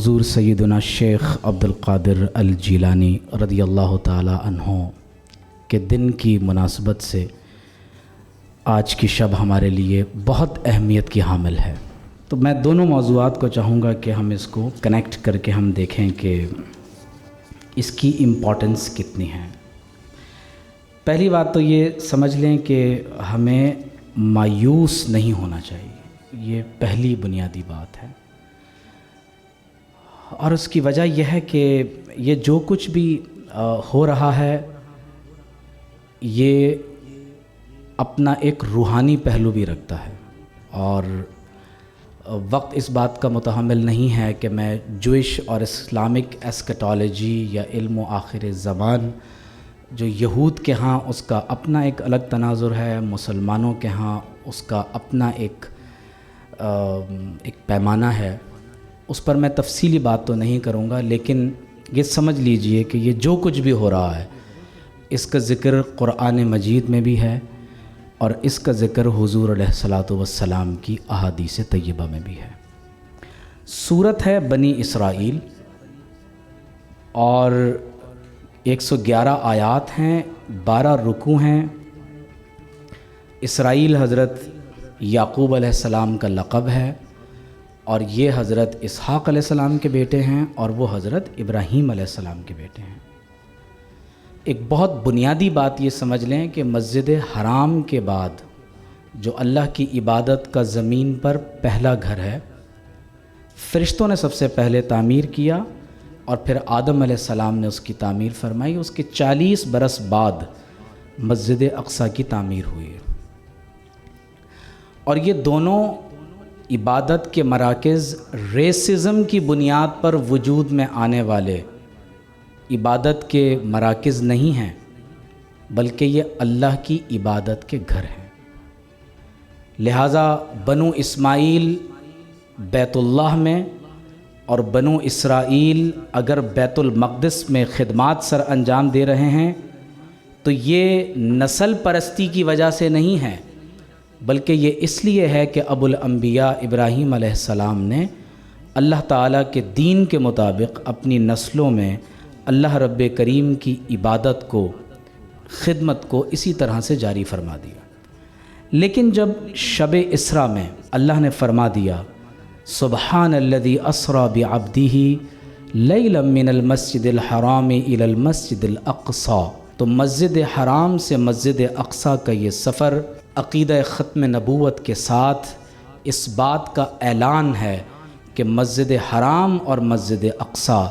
حضور سیدنا شیخ عبد القادر الجیلانی رضی اللہ تعالی عنہ کے دن کی مناسبت سے آج کی شب ہمارے لیے بہت اہمیت کی حامل ہے۔ تو میں دونوں موضوعات کو چاہوں گا کہ ہم اس کو کنیکٹ کر کے ہم دیکھیں کہ اس کی امپورٹنس کتنی ہے۔ پہلی بات تو یہ سمجھ لیں کہ ہمیں مایوس نہیں ہونا چاہیے، یہ پہلی بنیادی بات ہے، اور اس کی وجہ یہ ہے کہ یہ جو کچھ بھی ہو رہا ہے یہ اپنا ایک روحانی پہلو بھی رکھتا ہے، اور وقت اس بات کا متحمل نہیں ہے کہ میں جوئش اور اسلامک ایسکٹالوجی یا علم و آخر زمان جو یہود کے ہاں اس کا اپنا ایک الگ تناظر ہے، مسلمانوں کے ہاں اس کا اپنا ایک پیمانہ ہے، اس پر میں تفصیلی بات تو نہیں کروں گا، لیکن یہ سمجھ لیجئے کہ یہ جو کچھ بھی ہو رہا ہے اس کا ذکر قرآن مجید میں بھی ہے، اور اس کا ذکر حضور علیہ الصلاۃ والسلام کی احادیث طیبہ میں بھی ہے۔ سورت ہے بنی اسرائیل، اور 111 آیات ہیں، 12 رکوع ہیں۔ اسرائیل حضرت یعقوب علیہ السلام کا لقب ہے، اور یہ حضرت اسحاق علیہ السلام کے بیٹے ہیں، اور وہ حضرت ابراہیم علیہ السلام کے بیٹے ہیں۔ ایک بہت بنیادی بات یہ سمجھ لیں کہ مسجد حرام کے بعد جو اللہ کی عبادت کا زمین پر پہلا گھر ہے، فرشتوں نے سب سے پہلے تعمیر کیا، اور پھر آدم علیہ السلام نے اس کی تعمیر فرمائی۔ اس کے 40 برس بعد مسجد اقصیٰ کی تعمیر ہوئی ہے، اور یہ دونوں عبادت کے مراکز ریسزم کی بنیاد پر وجود میں آنے والے عبادت کے مراکز نہیں ہیں، بلکہ یہ اللہ کی عبادت کے گھر ہیں۔ لہٰذا بنو اسماعیل بیت اللہ میں اور بنو اسرائیل اگر بیت المقدس میں خدمات سر انجام دے رہے ہیں تو یہ نسل پرستی کی وجہ سے نہیں ہے، بلکہ یہ اس لیے ہے کہ ابو الانبیاء ابراہیم علیہ السلام نے اللہ تعالیٰ کے دین کے مطابق اپنی نسلوں میں اللہ رب کریم کی عبادت کو، خدمت کو اسی طرح سے جاری فرما دیا۔ لیکن جب شب اسراء میں اللہ نے فرما دیا سبحان الذی اسری بعبدہ لیلا من المسجد الحرام الی المسجد الاقصی، تو مسجد حرام سے مسجد اقصیٰ کا یہ سفر عقیدہ ختم نبوت کے ساتھ اس بات کا اعلان ہے کہ مسجد حرام اور مسجد اقصیٰ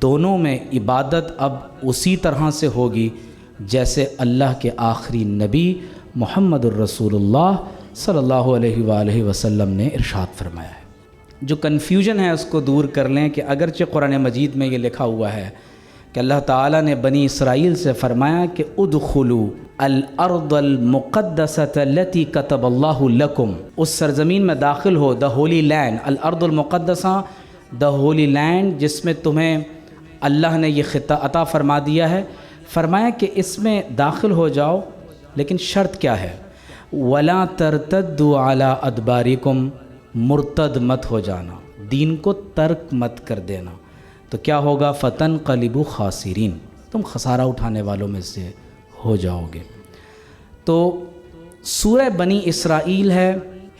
دونوں میں عبادت اب اسی طرح سے ہوگی جیسے اللہ کے آخری نبی محمد الرسول اللہ صلی اللہ علیہ وآلہ وسلم نے ارشاد فرمایا ہے۔ جو کنفیوژن ہے اس کو دور کر لیں کہ اگرچہ قرآن مجید میں یہ لکھا ہوا ہے کہ اللہ تعالیٰ نے بنی اسرائیل سے فرمایا کہ ادخلوا الارض المقدسۃ التی کتب اللہ لکم، اس سرزمین میں داخل ہو، دا ہولی لینڈ، الارض المقدسہ، دا ہولی لینڈ جس میں تمہیں اللہ نے یہ خطہ عطا فرما دیا ہے، فرمایا کہ اس میں داخل ہو جاؤ، لیکن شرط کیا ہے؟ وَلَا تَرْتَدُّوا عَلَىٰ أَدْبَارِكُمْ، مرتد مت ہو جانا، دین کو ترک مت کر دینا، تو کیا ہوگا؟ فَتَنْقَلِبُوا خَاسِرِينَ، تم خسارہ اٹھانے والوں میں سے ہو جاؤ گے۔ تو سورہ بنی اسرائیل ہے،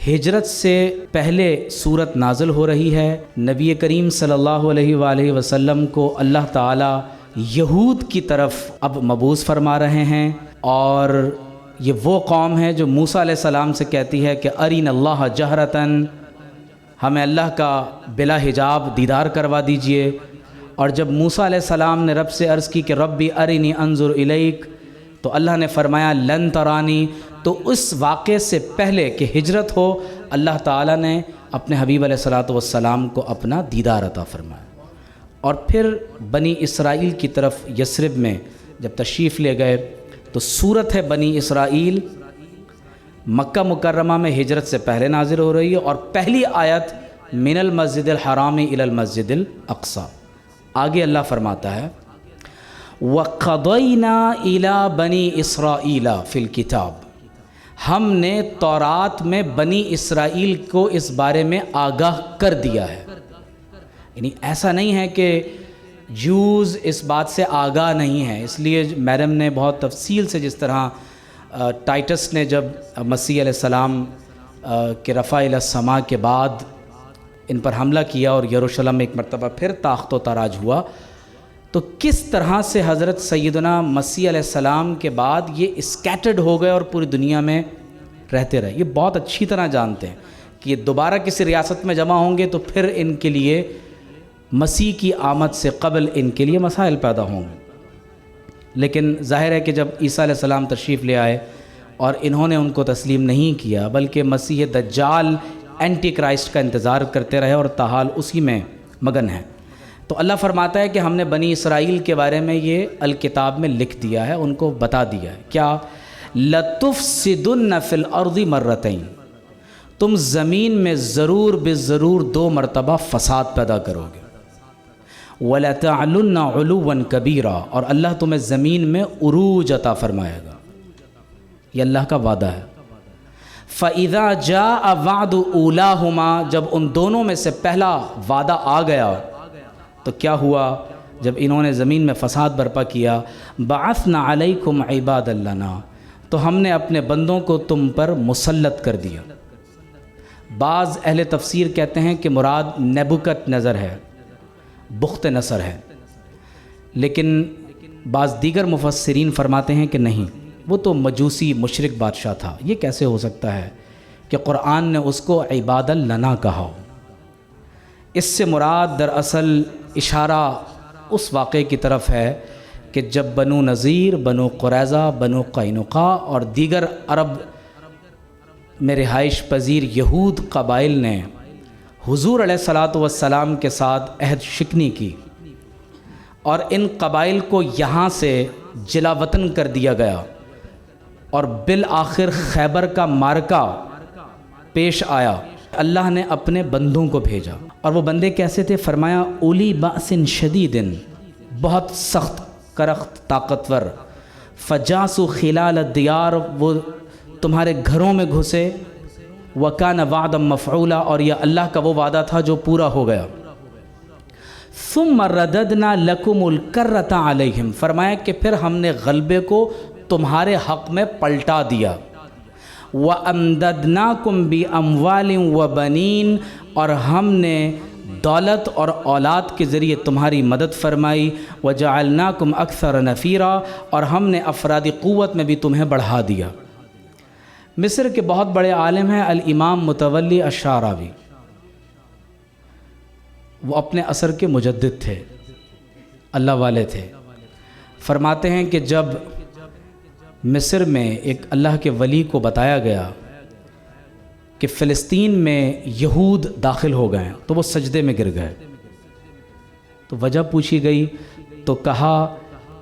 ہجرت سے پہلے سورت نازل ہو رہی ہے۔ نبی کریم صلی اللہ علیہ وآلہ وسلم کو اللہ تعالیٰ یہود کی طرف اب مبعوث فرما رہے ہیں، اور یہ وہ قوم ہے جو موسیٰ علیہ السلام سے کہتی ہے کہ ارین اللہ جہرتاً، ہمیں اللہ کا بلا حجاب دیدار کروا دیجئے۔ اور جب موسیٰ علیہ السلام نے رب سے عرض کی کہ ربی ارنی انظر الیک، تو اللہ نے فرمایا لن ترانی۔ تو اس واقعے سے پہلے کہ ہجرت ہو، اللہ تعالیٰ نے اپنے حبیب علیہ الصلاۃ والسلام کو اپنا دیدار عطا فرمایا، اور پھر بنی اسرائیل کی طرف یثرب میں جب تشریف لے گئے تو سورت ہے بنی اسرائیل مکہ مکرمہ میں ہجرت سے پہلے نازل ہو رہی ہے، اور پہلی آیت من المسجد الحرام الی المسجد الاقصی۔ آگے اللہ فرماتا ہے وَقَضَيْنَا إِلَىٰ بَنِي إِسْرَائِيلَ فِي الْكِتَابِ، ہم نے تورات میں بنی اسرائیل کو اس بارے میں آگاہ کر دیا ہے۔ یعنی ایسا نہیں ہے کہ جوز اس بات سے آگاہ نہیں ہیں، اس لیے میڈم نے بہت تفصیل سے، جس طرح ٹائٹس نے جب مسیح علیہ السلام کے رفع الی السماء کے بعد ان پر حملہ کیا اور یروشلم میں ایک مرتبہ پھر تاخت و تاراج ہوا، تو کس طرح سے حضرت سیدنا مسیح علیہ السلام کے بعد یہ اسکیٹرڈ ہو گئے اور پوری دنیا میں رہتے رہے۔ یہ بہت اچھی طرح جانتے ہیں کہ یہ دوبارہ کسی ریاست میں جمع ہوں گے تو پھر ان کے لیے مسیح کی آمد سے قبل ان کے لیے مسائل پیدا ہوں گے۔ لیکن ظاہر ہے کہ جب عیسیٰ علیہ السلام تشریف لے آئے اور انہوں نے ان کو تسلیم نہیں کیا، بلکہ مسیح دجال اینٹی کرائسٹ کا انتظار کرتے رہے اور تاحال اسی میں مگن ہیں، تو اللہ فرماتا ہے کہ ہم نے بنی اسرائیل کے بارے میں یہ الکتاب میں لکھ دیا ہے، ان کو بتا دیا ہے کیا، لَتُفْسِدُنَّ فِي الْأَرْضِ مَرَّتَيْن، تم زمین میں ضرور بضرور 2 مرتبہ فساد پیدا کرو گے، وَلَتَعْلُنَّ عُلُوًّا كَبِيرًا، اور اللہ تمہیں زمین میں عروج عطا فرمائے گا، یہ اللہ کا وعدہ ہے۔ فَإِذَا جَاءَ وَعْدُ أُولَاهُمَا، جب ان دونوں میں سے پہلا وعدہ آ گیا تو کیا ہوا، جب انہوں نے زمین میں فساد برپا کیا، بَعَثْنَا عَلَيْكُمْ عِبَادًا لَنَا، تو ہم نے اپنے بندوں کو تم پر مسلط کر دیا۔ بعض اہل تفسیر کہتے ہیں کہ مراد نیبوکت نظر ہے، بخت نصر ہے، لیکن بعض دیگر مفسرین فرماتے ہیں کہ نہیں، وہ تو مجوسی مشرک بادشاہ تھا، یہ کیسے ہو سکتا ہے کہ قرآن نے اس کو عباد لنا کہا ہو۔ اس سے مراد دراصل اشارہ اس واقعے کی طرف ہے کہ جب بنو نذیر، بنو قریظہ، بنو قینقاع اور دیگر عرب میں رہائش پذیر یہود قبائل نے حضور علیہ الصلاۃ والسلام کے ساتھ عہد شکنی کی اور ان قبائل کو یہاں سے جلا وطن کر دیا گیا، اور بالآخر خیبر کا معرکہ پیش آیا، اللہ نے اپنے بندوں کو بھیجا، اور وہ بندے کیسے تھے؟ فرمایا اولی بأس شدید، بہت سخت کرخت طاقتور، فجاسوا خلال الدیار، وہ تمہارے گھروں میں گھسے، وکان وعدا مفعولا، اور یہ اللہ کا وہ وعدہ تھا جو پورا ہو گیا۔ ثم رددنا لکم الکرۃ علیہم، فرمایا کہ پھر ہم نے غلبے کو تمہارے حق میں پلٹا دیا، وَأَمْدَدْنَاكُمْ بِأَمْوَالٍ وَبَنِينَ، اور ہم نے دولت اور اولاد کے ذریعے تمہاری مدد فرمائی، وَجَعَلْنَاكُمْ أَكْثَرَ نَفِيرًا، اور ہم نے افرادی قوت میں بھی تمہیں بڑھا دیا۔ مصر کے بہت بڑے عالم ہیں الامام متولی الشعراوی، وہ اپنے عصر کے مجدد تھے، اللہ والے تھے۔ فرماتے ہیں کہ جب مصر میں ایک اللہ کے ولی کو بتایا گیا کہ فلسطین میں یہود داخل ہو گئے ہیں، تو وہ سجدے میں گر گئے، تو وجہ پوچھی گئی تو کہا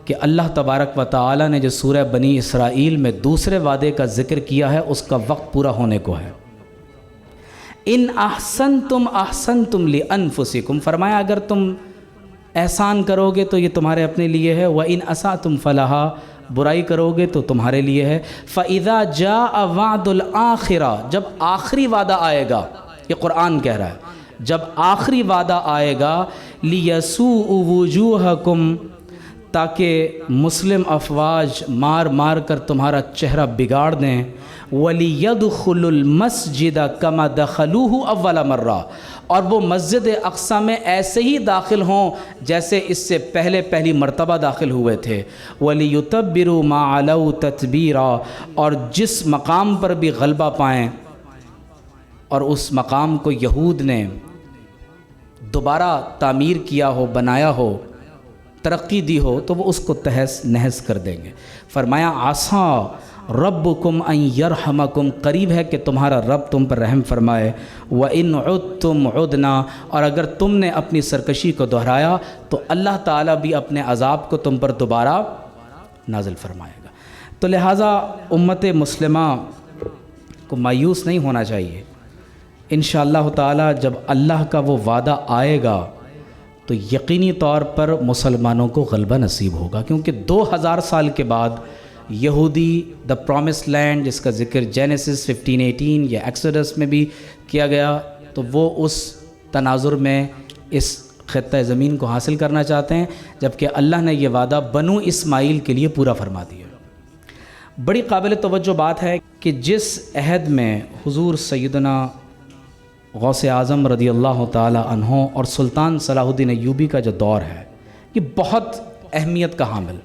کہ اللہ تبارک و تعالی نے جو سورہ بنی اسرائیل میں دوسرے وعدے کا ذکر کیا ہے اس کا وقت پورا ہونے کو ہے۔ ان احسنتم احسنتم لانفسکم، فرمایا اگر تم احسان کرو گے تو یہ تمہارے اپنے لیے ہے، وان اسأتم فلہا، برائی کرو گے تو تمہارے لیے ہے۔ فاذا جاء وعد الاخرہ، جب آخری وعدہ آئے گا، یہ قرآن کہہ رہا ہے، جب آخری وعدہ آئے گا، لیسوء وجوہکم، تاکہ مسلم افواج مار مار کر تمہارا چہرہ بگاڑ دیں، وَلِيَدْخُلُ الْمَسْجِدَ كَمَا دَخَلُوهُ أَوَّلَ مَرَّةٍ، اور وہ مسجد اقصیٰ میں ایسے ہی داخل ہوں جیسے اس سے پہلی مرتبہ داخل ہوئے تھے، وَلِيُتَبِّرُوا مَا عَلَوْا تَتْبِيرًا، اور جس مقام پر بھی غلبہ پائیں اور اس مقام کو یہود نے دوبارہ تعمیر کیا ہو، بنایا ہو، ترقی دی ہو، تو وہ اس کو تہس نہس کر دیں گے۔ فرمایا عَسَىٰ رَبُّكُمْ أَن يَرْحَمَكُمْ، قریب ہے کہ تمہارا رب تم پر رحم فرمائے، وَإِنْ عُدْتُمْ عُدْنَا، اور اگر تم نے اپنی سرکشی کو دہرایا تو اللہ تعالیٰ بھی اپنے عذاب کو تم پر دوبارہ نازل فرمائے گا۔ تو لہٰذا امت مسلمہ کو مایوس نہیں ہونا چاہیے، انشاءاللہ تعالیٰ جب اللہ کا وہ وعدہ آئے گا تو یقینی طور پر مسلمانوں کو غلبہ نصیب ہوگا، کیونکہ 2000 سال کے بعد یہودی دا پرومس لینڈ، جس کا ذکر جینیسس 15:18 یا ایکسوڈس میں بھی کیا گیا، تو وہ اس تناظر میں اس خطہ زمین کو حاصل کرنا چاہتے ہیں، جبکہ اللہ نے یہ وعدہ بنو اسماعیل کے لیے پورا فرما دیا۔ بڑی قابل توجہ بات ہے کہ جس عہد میں حضور سیدنا غوث اعظم رضی اللہ تعالی عنہ اور سلطان صلاح الدین ایوبی کا جو دور ہے، یہ بہت اہمیت کا حامل۔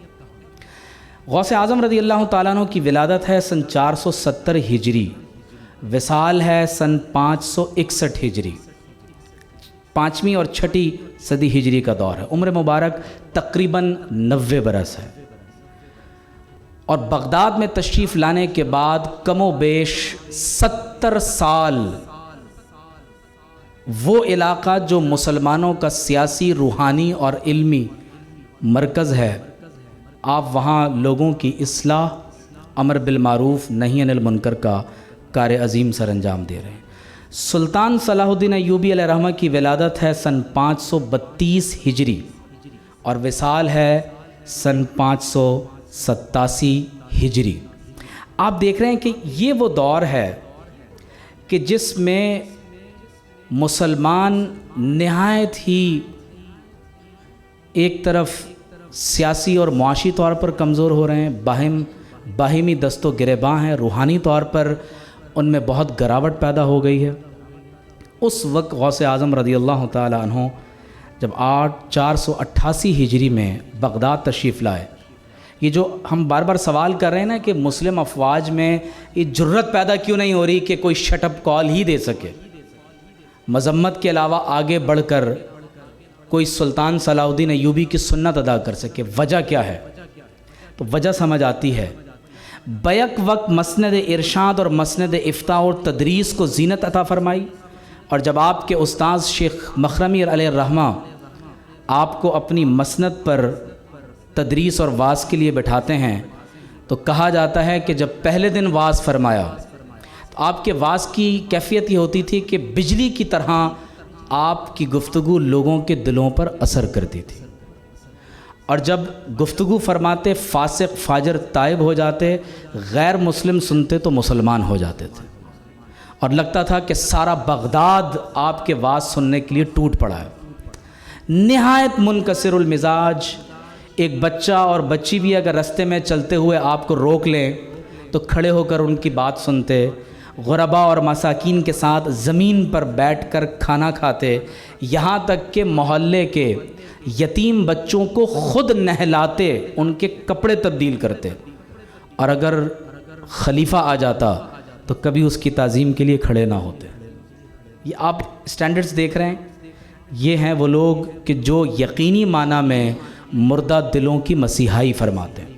غوث اعظم رضی اللہ تعالیٰ عنہ کی ولادت ہے سن 470 ہجری، وصال ہے سن 561 ہجری، 5ویں اور 6ٹھی صدی ہجری کا دور ہے۔ عمر مبارک تقریباً 90 برس ہے، اور بغداد میں تشریف لانے کے بعد کم و بیش 70 سال وہ علاقہ جو مسلمانوں کا سیاسی، روحانی اور علمی مرکز ہے، آپ وہاں لوگوں کی اصلاح، امر بالمعروف نہی عن المنکر کا کار عظیم سر انجام دے رہے ہیں۔ سلطان صلاح الدین ایوبی علیہ الرحمہ کی ولادت ہے سن 532 ہجری اور وصال ہے سن 587 ہجری۔ آپ دیکھ رہے ہیں کہ یہ وہ دور ہے کہ جس میں مسلمان نہایت ہی ایک طرف سیاسی اور معاشی طور پر کمزور ہو رہے ہیں، باہمی دست و گریباں ہیں، روحانی طور پر ان میں بہت گراوٹ پیدا ہو گئی ہے۔ اس وقت غوث اعظم رضی اللہ تعالی عنہ جب 488 ہجری میں بغداد تشریف لائے، یہ جو ہم بار بار سوال کر رہے ہیں نا کہ مسلم افواج میں یہ جرت پیدا کیوں نہیں ہو رہی کہ کوئی شٹ اپ کال ہی دے سکے، مذمت کے علاوہ آگے بڑھ کر کوئی سلطان صلاح الدین ایوبی کی سنت ادا کر سکے، وجہ کیا ہے؟ تو وجہ سمجھ آتی ہے، بیک وقت مسند ارشاد اور مسند افتاء اور تدریس کو زینت عطا فرمائی، اور جب آپ کے استاذ شیخ مخرمی علیہ الرحمہ آپ کو اپنی مسند پر تدریس اور واعظ کے لیے بٹھاتے ہیں تو کہا جاتا ہے کہ جب پہلے دن واعظ فرمایا تو آپ کے واعظ کی کیفیت یہ ہوتی تھی کہ بجلی کی طرح آپ کی گفتگو لوگوں کے دلوں پر اثر کرتی تھی، اور جب گفتگو فرماتے فاسق فاجر تائب ہو جاتے، غیر مسلم سنتے تو مسلمان ہو جاتے تھے، اور لگتا تھا کہ سارا بغداد آپ کے واعظ سننے کے لیے ٹوٹ پڑا ہے۔ نہایت منکسر المزاج، ایک بچہ اور بچی بھی اگر رستے میں چلتے ہوئے آپ کو روک لیں تو کھڑے ہو کر ان کی بات سنتے، غربا اور مساکین کے ساتھ زمین پر بیٹھ کر کھانا کھاتے، یہاں تک کہ محلے کے یتیم بچوں کو خود نہلاتے، ان کے کپڑے تبدیل کرتے، اور اگر خلیفہ آ جاتا تو کبھی اس کی تعظیم کے لیے کھڑے نہ ہوتے۔ یہ آپ سٹینڈرڈز دیکھ رہے ہیں، یہ ہیں وہ لوگ کہ جو یقینی معنی میں مردہ دلوں کی مسیحائی فرماتے ہیں۔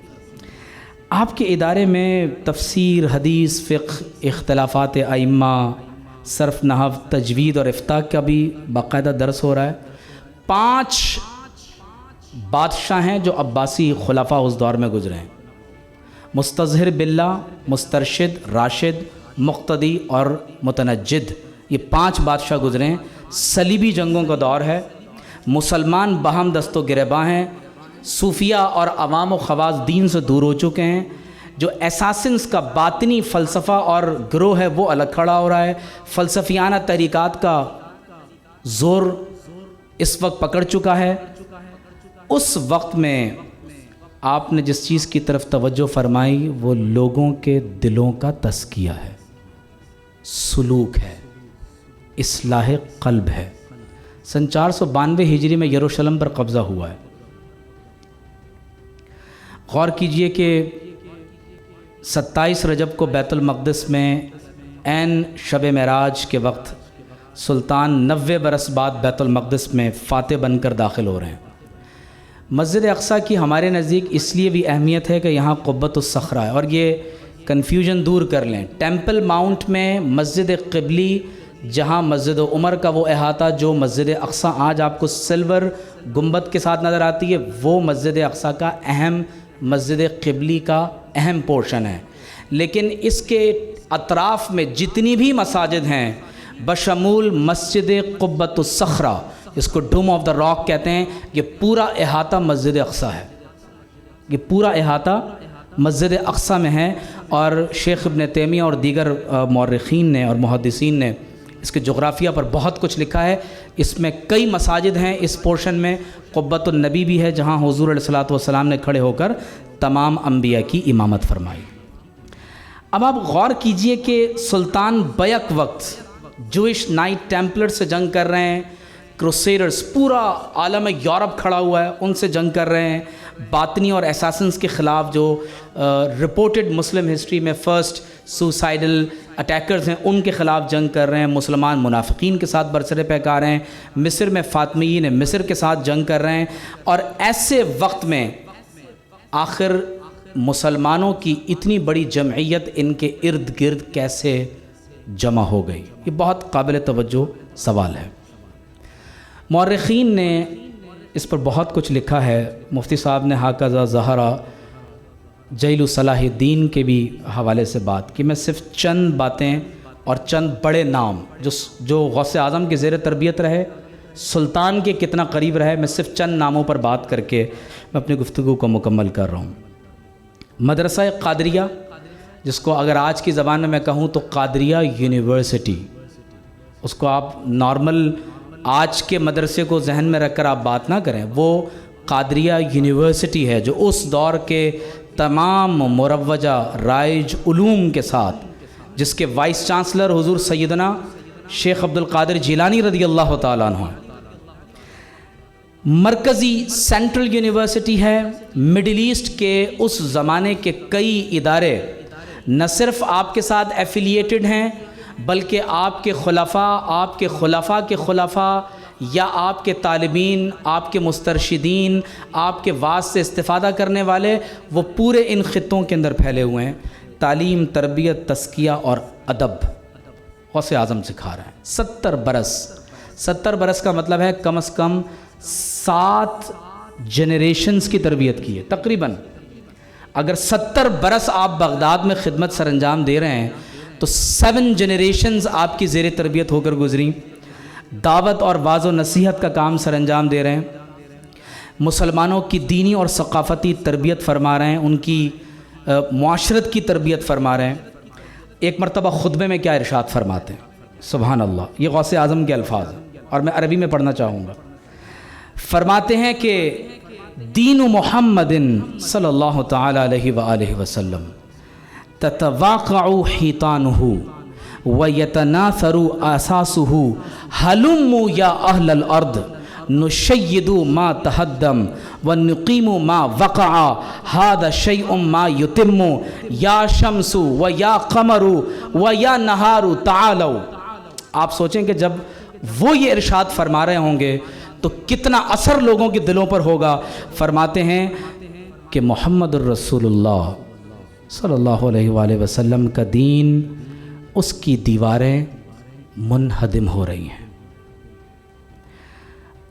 آپ کے ادارے میں تفسیر، حدیث، فقہ، اختلافات ائمہ، صرف نحو، تجوید اور افتاء کا بھی باقاعدہ درس ہو رہا ہے۔ 5 بادشاہ ہیں جو عباسی خلفاء اس دور میں گزرے ہیں، مستظہر باللہ، مسترشد، راشد، مقتدی اور متنجد، یہ 5 بادشاہ گزرے ہیں۔ صلیبی جنگوں کا دور ہے، مسلمان باہم دست و گریباں ہیں، صوفیہ اور عوام و خواص دین سے دور ہو چکے ہیں، جو اساسنس کا باطنی فلسفہ اور گروہ ہے وہ الگ کھڑا ہو رہا ہے، فلسفیانہ تحریکات کا زور اس وقت پکڑ چکا ہے۔ اس وقت میں آپ نے جس چیز کی طرف توجہ فرمائی وہ لوگوں کے دلوں کا تزکیہ ہے، سلوک ہے، اصلاح قلب ہے۔ سن 492 ہجری میں یروشلم پر قبضہ ہوا ہے۔ غور کیجئے کہ 27 رجب کو بیت المقدس میں عین شب معراج کے وقت سلطان 90 برس بعد بیت المقدس میں فاتح بن کر داخل ہو رہے ہیں۔ مسجد اقصیٰ کی ہمارے نزدیک اس لیے بھی اہمیت ہے کہ یہاں قبۃ الصخرہ ہے، اور یہ کنفیوژن دور کر لیں۔ ٹیمپل ماؤنٹ میں مسجد قبلی، جہاں مسجد عمر کا وہ احاطہ جو مسجد اقصیٰ آج آپ کو سلور گنبد کے ساتھ نظر آتی ہے، وہ مسجد اقصیٰ کا اہم، مسجد قبلی کا اہم پورشن ہے۔ لیکن اس کے اطراف میں جتنی بھی مساجد ہیں بشمول مسجد قبۃ الصخرہ، اس کو ڈوم آف دا راک کہتے ہیں، یہ پورا احاطہ مسجد اقصیٰ ہے، یہ پورا احاطہ مسجد اقصیٰ میں ہے۔ اور شیخ ابن تیمیہ اور دیگر مورخین نے اور محدثین نے اس کے جغرافیہ پر بہت کچھ لکھا ہے، اس میں کئی مساجد ہیں، اس پورشن میں قبۃ النبی بھی ہے جہاں حضور علیہ الصلوۃ والسلام نے کھڑے ہو کر تمام انبیاء کی امامت فرمائی۔ اب آپ غور کیجئے کہ سلطان بیک وقت جوئش نائٹ ٹیمپلر سے جنگ کر رہے ہیں، کروسیڈرز پورا عالم یورپ کھڑا ہوا ہے، ان سے جنگ کر رہے ہیں، باطنی اور اساسنز کے خلاف جو رپورٹڈ مسلم ہسٹری میں فرسٹ سوسائڈل اٹیکرز ہیں ان کے خلاف جنگ کر رہے ہیں، مسلمان منافقین کے ساتھ برسر پیکار ہیں، مصر میں فاطمیین مصر کے ساتھ جنگ کر رہے ہیں، اور ایسے وقت میں آخر مسلمانوں کی اتنی بڑی جمعیت ان کے ارد گرد کیسے جمع ہو گئی؟ یہ بہت قابل توجہ سوال ہے۔ مورخین نے اس پر بہت کچھ لکھا ہے، مفتی صاحب نے حاکذا ظہرا جیل صلاح الدین کے بھی حوالے سے بات کی۔ میں صرف چند باتیں اور چند بڑے نام جو غوث اعظم کے زیر تربیت رہے، سلطان کے کتنا قریب رہے، میں صرف چند ناموں پر بات کر کے میں اپنی گفتگو کو مکمل کر رہا ہوں۔ مدرسہ قادریہ، جس کو اگر آج کی زبان میں کہوں تو قادریہ یونیورسٹی، اس کو آپ نارمل آج کے مدرسے کو ذہن میں رکھ کر آپ بات نہ کریں، وہ قادریہ یونیورسٹی ہے جو اس دور کے تمام مروجہ رائج علوم کے ساتھ، جس کے وائس چانسلر حضور سیدنا شیخ عبد القادر جیلانی رضی اللہ تعالیٰ عنہ، مرکزی سینٹرل یونیورسٹی ہے۔ مڈل ایسٹ کے اس زمانے کے کئی ادارے نہ صرف آپ کے ساتھ ایفیلیٹڈ ہیں بلکہ آپ کے خلفاء کے خلفاء یا آپ کے طالبین، آپ کے مسترشدین، آپ کے واعظ سے استفادہ کرنے والے، وہ پورے ان خطوں کے اندر پھیلے ہوئے ہیں۔ تعلیم، تربیت، تزکیہ اور ادب غوث اعظم سکھا رہے ہیں۔ 70 برس کا مطلب ہے کم از کم 7 جنریشنز کی تربیت کی ہے تقریباً۔ اگر 70 برس آپ بغداد میں خدمت سر انجام دے رہے ہیں تو 7 جنریشنز آپ کی زیر تربیت ہو کر گزری، دعوت اور واعظ و نصیحت کا کام سر انجام دے رہے ہیں، مسلمانوں کی دینی اور ثقافتی تربیت فرما رہے ہیں، ان کی معاشرت کی تربیت فرما رہے ہیں۔ ایک مرتبہ خطبے میں کیا ارشاد فرماتے ہیں؟ سبحان اللہ، یہ غوث اعظم کے الفاظ ہیں اور میں عربی میں پڑھنا چاہوں گا۔ فرماتے ہیں کہ دین محمد صلی اللہ تعالی علیہ وآلہ وسلم تتواقع حیطانہ ویتناثر اساسہ ہلموا یا اہل الارض نشید ما تہدم ونقیم ما وقع ھذا شیء ما یتم یا شمس و یا قمر و یا نہار تعالوا۔ آپ سوچیں کہ جب وہ یہ ارشاد فرما رہے ہوں گے تو کتنا اثر لوگوں کے دلوں پر ہوگا۔ فرماتے ہیں کہ محمد الرسول اللہ صلی اللہ علیہ وآلہ وسلم کا دین، اس کی دیواریں منہدم ہو رہی ہیں،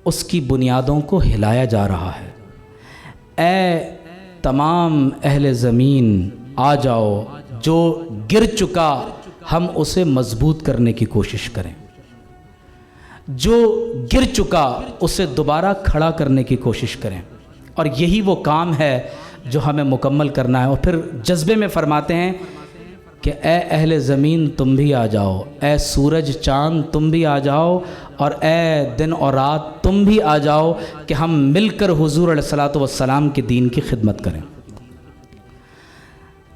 اس کی بنیادوں کو ہلایا جا رہا ہے۔ اے تمام اہل زمین آ جاؤ، جو گر چکا ہم اسے مضبوط کرنے کی کوشش کریں، جو گر چکا اسے دوبارہ کھڑا کرنے کی کوشش کریں، اور یہی وہ کام ہے جو ہمیں مکمل کرنا ہے۔ اور پھر جذبے میں فرماتے ہیں کہ اے اہل زمین تم بھی آ جاؤ، اے سورج چاند تم بھی آ جاؤ، اور اے دن اور رات تم بھی آ جاؤ کہ ہم مل کر حضور علیہ الصلوۃ والسلام کے دین کی خدمت کریں۔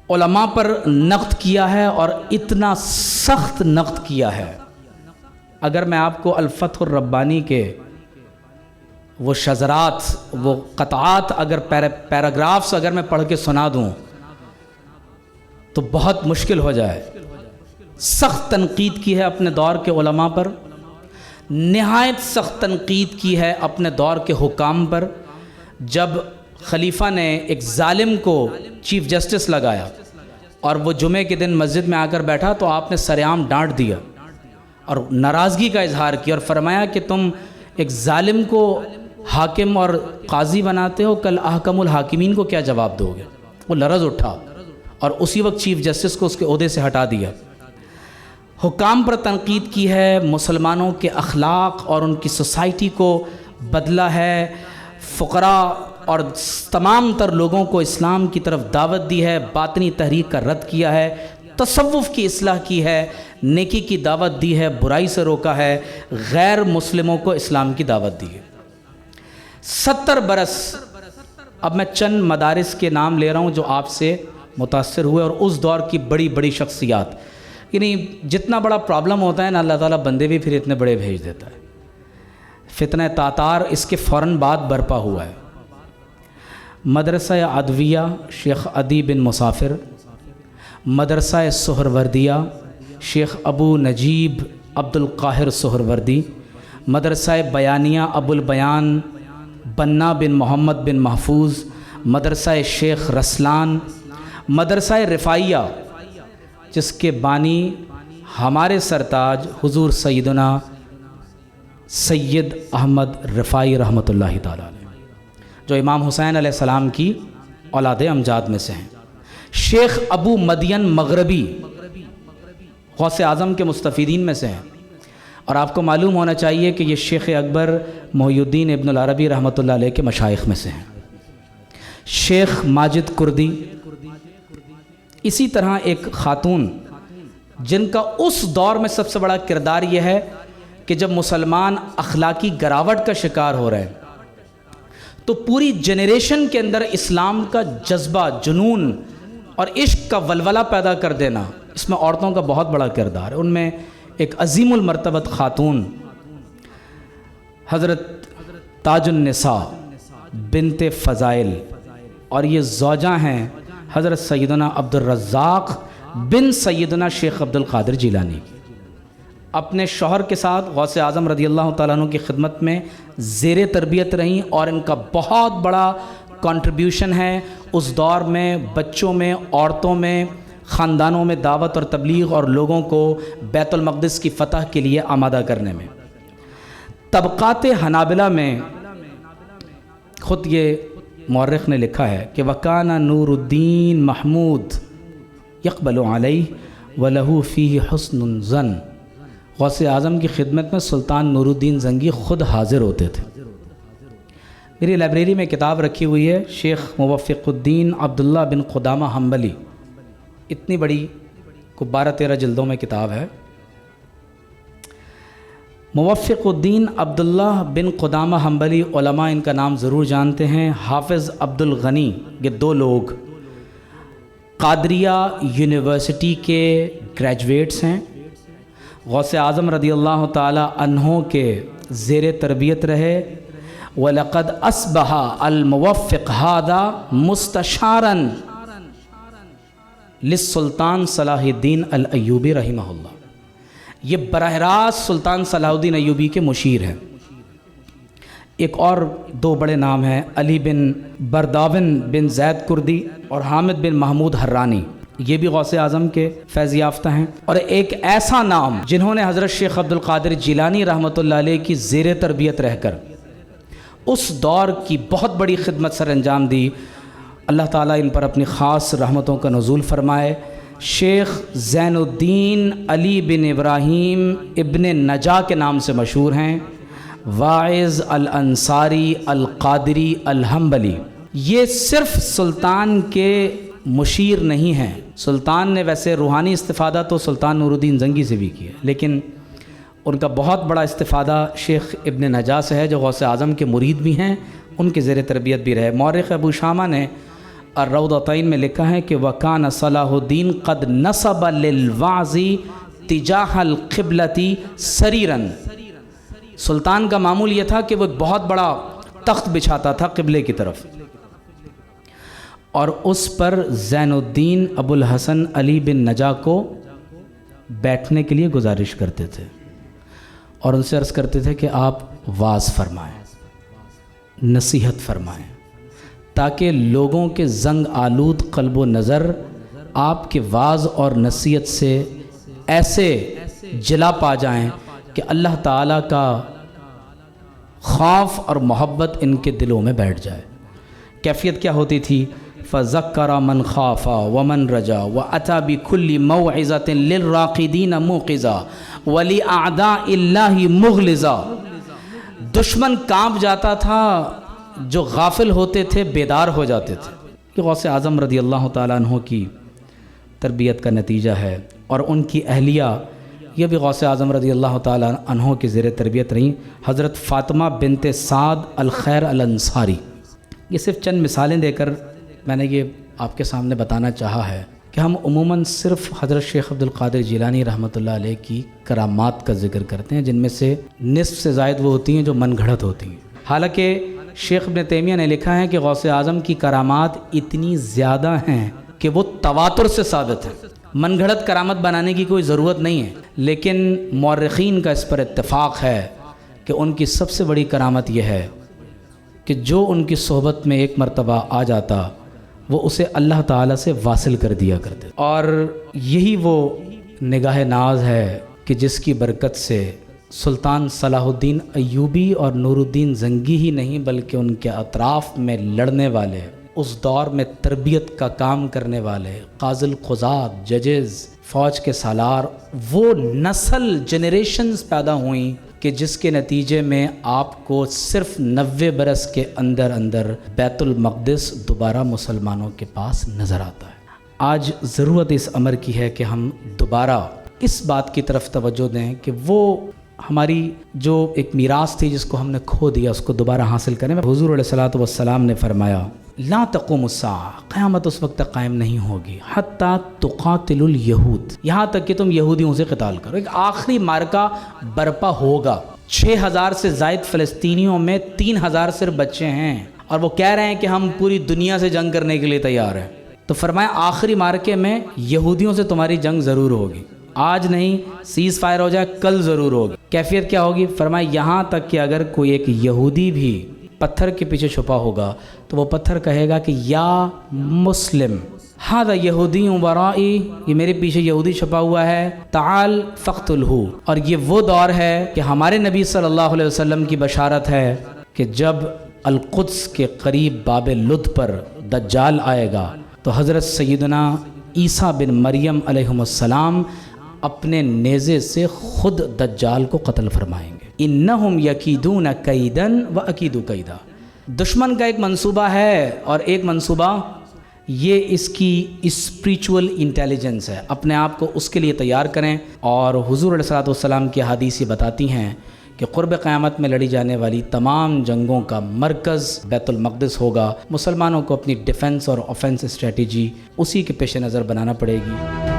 علماء پر نقد کیا ہے اور اتنا سخت نقد کیا ہے، اگر میں آپ کو الفتح الربانی کے وہ شذرات، وہ قطعات، اگر پیراگرافز اگر میں پڑھ کے سنا دوں تو بہت مشکل ہو جائے۔ سخت تنقید کی ہے اپنے دور کے علماء پر، نہایت سخت تنقید کی ہے اپنے دور کے حکام پر۔ جب خلیفہ نے ایک ظالم کو چیف جسٹس لگایا اور وہ جمعے کے دن مسجد میں آ کر بیٹھا تو آپ نے سرعام ڈانٹ دیا اور ناراضگی کا اظہار کیا اور فرمایا کہ تم ایک ظالم کو حاکم اور قاضی بناتے ہو، کل احکم الحاکمین کو کیا جواب دو گے؟ وہ لرز اٹھا اور اسی وقت چیف جسٹس کو اس کے عہدے سے ہٹا دیا۔ حکام پر تنقید کی ہے، مسلمانوں کے اخلاق اور ان کی سوسائٹی کو بدلا ہے، فقراء اور تمام تر لوگوں کو اسلام کی طرف دعوت دی ہے، باطنی تحریک کا رد کیا ہے، تصوف کی اصلاح کی ہے، نیکی کی دعوت دی ہے، برائی سے روکا ہے، غیر مسلموں کو اسلام کی دعوت دی ہے۔ 70 برس، اب میں چند مدارس کے نام لے رہا ہوں جو آپ سے متاثر ہوئے اور اس دور کی بڑی بڑی شخصیات، یعنی جتنا بڑا پرابلم ہوتا ہے نا اللہ تعالیٰ بندے بھی پھر اتنے بڑے بھیج دیتا ہے۔ فتنہ تاتار اس کے فوراً بعد برپا ہوا ہے۔ مدرسہ ادویہ شیخ عدی بن مسافر، مدرسہ سہروردیہ شیخ ابو نجیب عبد القاہر سہروردی، مدرسہ بیانیہ ابو البیان بنا بن محمد بن محفوظ، مدرسہ شیخ رسلان، مدرسہ رفائیہ جس کے بانی ہمارے سرتاج حضور سیدنا سید احمد رفائی رحمۃ اللہ تعالیٰ علیہ، جو امام حسین علیہ السلام کی اولاد امجاد میں سے ہیں۔ شیخ ابو مدین مغربی غوث اعظم کے مستفیدین میں سے ہیں، اور آپ کو معلوم ہونا چاہیے کہ یہ شیخ اکبر محی الدین ابن العربی رحمۃ اللہ علیہ کے مشائخ میں سے ہیں۔ شیخ ماجد کردی، اسی طرح ایک خاتون جن کا اس دور میں سب سے بڑا کردار یہ ہے کہ جب مسلمان اخلاقی گراوٹ کا شکار ہو رہے ہیں تو پوری جنریشن کے اندر اسلام کا جذبہ، جنون اور عشق کا ولولہ پیدا کر دینا، اس میں عورتوں کا بہت بڑا کردار ہے۔ ان میں ایک عظیم المرتبت خاتون حضرت تاج النساء بنت فضائل، اور یہ زوجہ ہیں حضرت سیدنا عبد الرزاق بن سیدنا شیخ عبد القادر جیلانی، اپنے شوہر کے ساتھ غوث اعظم رضی اللہ تعالیٰ عنہ کی خدمت میں زیر تربیت رہیں، اور ان کا بہت بڑا کنٹریبیوشن ہے اس دور میں بچوں میں، عورتوں میں، خاندانوں میں دعوت اور تبلیغ اور لوگوں کو بیت المقدس کی فتح کے لیے آمادہ کرنے میں۔ طبقات حنابلہ میں خود یہ مورخ نے لکھا ہے کہ وَكَانَ نور الدین محمود يقبل علیہ وَلَهُ فِيهِ حُسْنٌ ظن، غوث اعظم کی خدمت میں سلطان نور الدین زنگی خود حاضر ہوتے تھے۔ میری لائبریری میں کتاب رکھی ہوئی ہے شیخ موفق الدین عبداللہ بن قدامہ حنبلی، اتنی بڑی کو 12-13 جلدوں میں کتاب ہے۔ موفق الدین عبداللہ بن قدامہ حنبلی، علماء ان کا نام ضرور جانتے ہیں۔ حافظ عبد الغنی، یہ دو لوگ قادریہ یونیورسٹی کے گریجویٹس ہیں، غوث اعظم رضی اللہ تعالی عنہ کے زیر تربیت رہے۔ وَلَقَدْ أَصْبَحَ الْمُوَفِّقُ هَذَا مُسْتَشَارًا للسلطان صلاح الدین الایوبی رحمہ اللہ، یہ براہ راست سلطان صلاح الدین ایوبی کے مشیر ہیں۔ ایک اور دو بڑے نام ہیں، علی بن برداون بن زید کردی اور حامد بن محمود حرانی، یہ بھی غوث اعظم کے فیض یافتہ ہیں۔ اور ایک ایسا نام جنہوں نے حضرت شیخ عبد القادر جیلانی رحمۃ اللہ علیہ کی زیر تربیت رہ کر اس دور کی بہت بڑی خدمت سر انجام دی، اللہ تعالیٰ ان پر اپنی خاص رحمتوں کا نزول فرمائے۔ شیخ زین الدین علی بن ابراہیم ابن نجا کے نام سے مشہور ہیں، واعظ الانصاری القادری الحنبلی۔ یہ صرف سلطان کے مشیر نہیں ہیں، سلطان نے ویسے روحانی استفادہ تو سلطان نور الدین زنگی سے بھی کیا، لیکن ان کا بہت بڑا استفادہ شیخ ابن نجا سے ہے جو غوث اعظم کے مرید بھی ہیں، ان کے زیر تربیت بھی رہے۔ مورخ ابو شامہ نے الروضتین میں لکھا ہے کہ وَكَانَ صلاح الدین قد نصب للوعظ تجاہ القبلتی سریراً، سلطان کا معمول یہ تھا کہ وہ بہت بڑا تخت بچھاتا تھا قبلے کی طرف، اور اس پر زین الدین ابو الحسن علی بن نجا کو بیٹھنے کے لیے گزارش کرتے تھے اور ان سے عرض کرتے تھے کہ آپ واعظ فرمائیں، نصیحت فرمائیں، تاکہ لوگوں کے زنگ آلود قلب و نظر آپ کے واعظ اور نصیحت سے ایسے جلا پا جائیں کہ اللہ تعالیٰ کا خوف اور محبت ان کے دلوں میں بیٹھ جائے۔ کیفیت کیا ہوتی تھی؟ فَذَكَّرَ مَنْ خَافَ وَمَنْ رَجَا وَأَتَى بِكُلِّ مَوْعِظَةٍ لِلرَّاقِدِينَ مُوقِظًا وَلِأَعْدَاءِ اللَّهِ مُغْلِظًا، دشمن کانپ جاتا تھا، جو غافل ہوتے تھے بیدار ہو جاتے تھے۔ کہ غوث اعظم رضی اللہ تعالیٰ عنہ کی تربیت کا نتیجہ ہے، اور ان کی اہلیہ یہ بھی غوث اعظم رضی اللہ تعالیٰ عنہ کی زیر تربیت رہیں، حضرت فاطمہ بنت سعد الخیر الانصاری۔ یہ صرف چند مثالیں دے کر میں نے یہ آپ کے سامنے بتانا چاہا ہے کہ ہم عموماً صرف حضرت شیخ عبد القادر جیلانی رحمۃ اللہ علیہ کی کرامات کا ذکر کرتے ہیں، جن میں سے نصف سے زائد وہ ہوتی ہیں جو من گھڑت ہوتی ہیں۔ حالانکہ شیخ ابن تیمیہ نے لکھا ہے کہ غوث اعظم کی کرامات اتنی زیادہ ہیں کہ وہ تواتر سے ثابت ہیں، من گھڑت کرامت بنانے کی کوئی ضرورت نہیں ہے، لیکن مورخین کا اس پر اتفاق ہے کہ ان کی سب سے بڑی کرامت یہ ہے کہ جو ان کی صحبت میں ایک مرتبہ آ جاتا وہ اسے اللہ تعالیٰ سے واصل کر دیا کرتے، اور یہی وہ نگاہ ناز ہے کہ جس کی برکت سے سلطان صلاح الدین ایوبی اور نور الدین زنگی ہی نہیں بلکہ ان کے اطراف میں لڑنے والے، اس دور میں تربیت کا کام کرنے والے قاضی القضات، ججز، فوج کے سالار، وہ نسل جنریشنز پیدا ہوئیں کہ جس کے نتیجے میں آپ کو صرف 90 برس کے اندر اندر بیت المقدس دوبارہ مسلمانوں کے پاس نظر آتا ہے۔ آج ضرورت اس امر کی ہے کہ ہم دوبارہ اس بات کی طرف توجہ دیں کہ وہ ہماری جو ایک میراث تھی جس کو ہم نے کھو دیا اس کو دوبارہ حاصل کریں۔ حضور علیہ الصلوۃ والسلام نے فرمایا لا تقوم الساعہ، قیامت اس وقت تک قائم نہیں ہوگی حتی تقاتل الیہود، یہاں تک کہ تم یہودیوں سے قتال کرو۔ ایک آخری مارکہ برپا ہوگا۔ 6000 سے زائد فلسطینیوں میں 3000 صرف بچے ہیں، اور وہ کہہ رہے ہیں کہ ہم پوری دنیا سے جنگ کرنے کے لیے تیار ہیں۔ تو فرمایا آخری مارکے میں یہودیوں سے تمہاری جنگ ضرور ہوگی، آج نہیں، سیز فائر ہو جائے کل ضرور ہوگی۔ کیفیت کیا ہوگی؟ فرمایا یہاں تک کہ اگر کوئی ایک یہودی بھی پتھر کے پیچھے چھپا ہوگا تو وہ پتھر کہے گا کہ یا مسلم ھذا یہودی ورائی، یہ میرے پیچھے یہودی چھپا ہوا ہے، تعال فقتلہ۔ اور یہ وہ دور ہے کہ ہمارے نبی صلی اللہ علیہ وسلم کی بشارت ہے کہ جب القدس کے قریب باب لد پر دجال آئے گا تو حضرت سیدنا عیسیٰ بن مریم علیہ السلام اپنے نیزے سے خود دجال کو قتل فرمائیں گے۔ انہم یکیدون کیدن و اکید کیدا، دشمن کا ایک منصوبہ ہے، اور ایک منصوبہ یہ اس کی اسپریچول انٹیلیجنس ہے، اپنے آپ کو اس کے لیے تیار کریں۔ اور حضور علیہ الصلوۃ والسلام کی حدیث یہ بتاتی ہیں کہ قرب قیامت میں لڑی جانے والی تمام جنگوں کا مرکز بیت المقدس ہوگا۔ مسلمانوں کو اپنی ڈیفنس اور آفینس اسٹریٹجی اسی کے پیش نظر بنانا پڑے گی۔